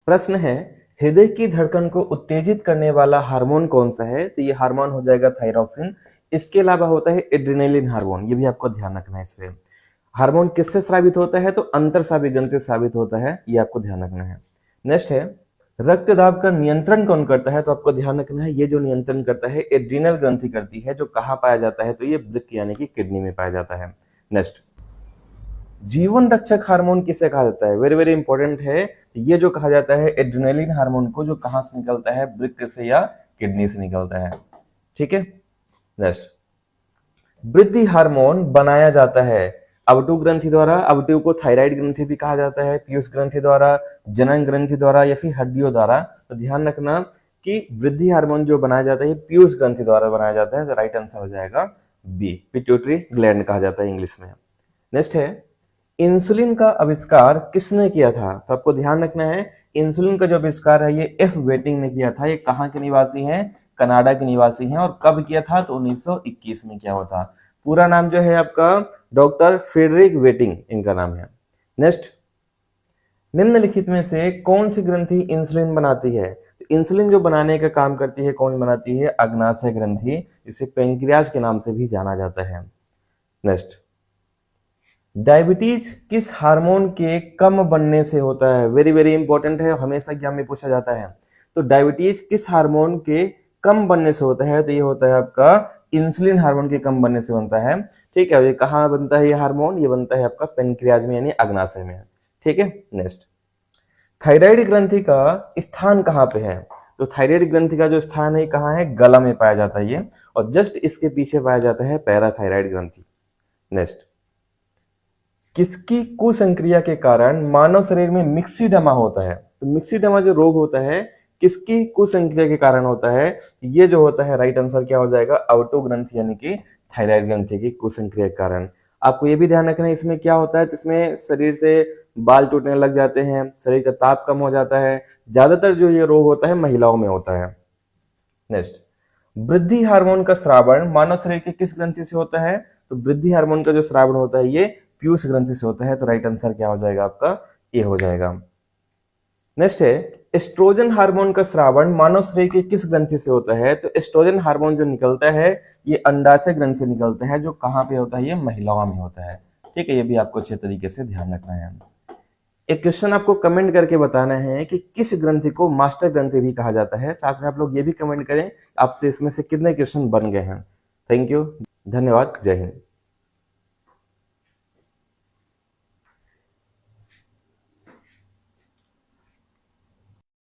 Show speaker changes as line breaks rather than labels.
प्रश्न है, हृदय की धड़कन को उत्तेजित करने वाला हार्मोन कौन सा है? तो ये हार्मोन हो जाएगा थायरॉक्सिन। इसके अलावा होता है एड्रेनालिन हार्मोन, ये भी आपको ध्यान रखना है। इसमें हार्मोन किससे स्रावित होता है? तो अंतरस्रावी ग्रंथि से स्रावित होता है, ये आपको ध्यान रखना है। नेक्स्ट है, रक्त दाब का नियंत्रण कौन करता है? तो आपको ध्यान रखना है, ये जो नियंत्रण करता है एड्रीनल ग्रंथि करती है, जो कहाँ पाया जाता है? तो ये वृक्क यानी कि किडनी में पाया जाता है। नेक्स्ट, जीवन रक्षक हार्मोन किसे कहा जाता है? वेरी वेरी इंपॉर्टेंट है। ये जो कहा जाता है एड्रेनालिन हार्मोन को, जो कहां से निकलता है? वृक्क से या किडनी से निकलता है। ठीक है। नेक्स्ट, वृद्धि हार्मोन बनाया जाता है अवटु ग्रंथि द्वारा। अवटु को थायराइड ग्रंथि भी कहा जाता है, पीयूष ग्रंथि द्वारा, जनन ग्रंथि द्वारा या फिर हड्डियों द्वारा। तो ध्यान रखना कि वृद्धि हार्मोन जो बनाया जाता है पीयूष ग्रंथि द्वारा बनाया जाता है। तो राइट आंसर हो जाएगा बी, पिट्यूटरी ग्लैंड कहा जाता है इंग्लिश में। नेक्स्ट है, इंसुलिन का आविष्कार किसने किया था? तो आपको ध्यान रखना है, इंसुलिन का जो आविष्कार है ये एफ वेटिंग ने किया था। ये कहाँ के निवासी हैं? कनाडा के निवासी हैं। और कब किया था? तो 1921 में किया हुआ था। पूरा नाम जो है आपका डॉक्टर फ्रेडरिक वेटिंग इनका नाम है। नेक्स्ट, निम्नलिखित में से कौन सी ग्रंथि इंसुलिन बनाती है? इंसुलिन जो बनाने का काम करती है कौन बनाती है? अग्नाशय ग्रंथि, जिसे पेंक्रियाज के नाम से भी जाना जाता है। नेक्स्ट, डायबिटीज किस हार्मोन के कम बनने से होता है? वेरी वेरी इंपॉर्टेंट है, हमेशा एग्जाम में पूछा जाता है। तो डायबिटीज किस हार्मोन के कम बनने से होता है? तो ये होता है आपका इंसुलिन हार्मोन के कम बनने से बनता है। ठीक है, ये कहाँ बनता है ये हार्मोन? ये बनता है आपका पेनक्रियाज में यानी अग्नाशय में। ठीक है। नेक्स्ट, थायराइड ग्रंथि का स्थान कहाँ पे है? तो थायराइड ग्रंथि का जो स्थान है कहाँ है? गला में पाया जाता है ये, और जस्ट इसके पीछे पाया जाता है पैराथायराइड ग्रंथि। नेक्स्ट, किसकी कुसंक्रिया के कारण मानव शरीर में मिक्सीडमा होता है? तो मिक्सीडमा जो रोग होता है किसकी कुसंक्रिया के कारण होता है? ये जो होता है राइट आंसर क्या हो जाएगा? अवटु ग्रंथि यानी कि थायराइड ग्रंथि की कुसंक्रिया के कारण। आपको ये भी ध्यान रखना है, इसमें क्या होता है? तो इसमें शरीर से बाल टूटने लग जाते हैं, शरीर का ताप कम हो जाता है। ज्यादातर जो ये रोग होता है महिलाओं में होता है। नेक्स्ट, वृद्धि हार्मोन का स्रावण मानव शरीर के किस ग्रंथि से होता है? तो वृद्धि हार्मोन का जो स्रावण होता है ये पीयूष ग्रंथि से होता है। तो राइट आंसर क्या हो जाएगा आपका? ए हो जाएगा। नेक्स्ट है, एस्ट्रोजन हार्मोन का स्रावण मानव शरीर के किस ग्रंथि से होता है? तो एस्ट्रोजन हार्मोन जो निकलता है ये अंडाशय ग्रंथि से निकलता है, जो कहां पे होता है? ये महिलाओं में होता है। ठीक है, ये भी आपको अच्छे तरीके से ध्यान रखना है। एक क्वेश्चन आपको कमेंट करके बताना है कि किस ग्रंथि को मास्टर ग्रंथि भी कहा जाता है। साथ में आप लोग ये भी कमेंट करें आपसे इसमें से कितने क्वेश्चन बन गए हैं। थैंक यू, धन्यवाद, जय हिंद।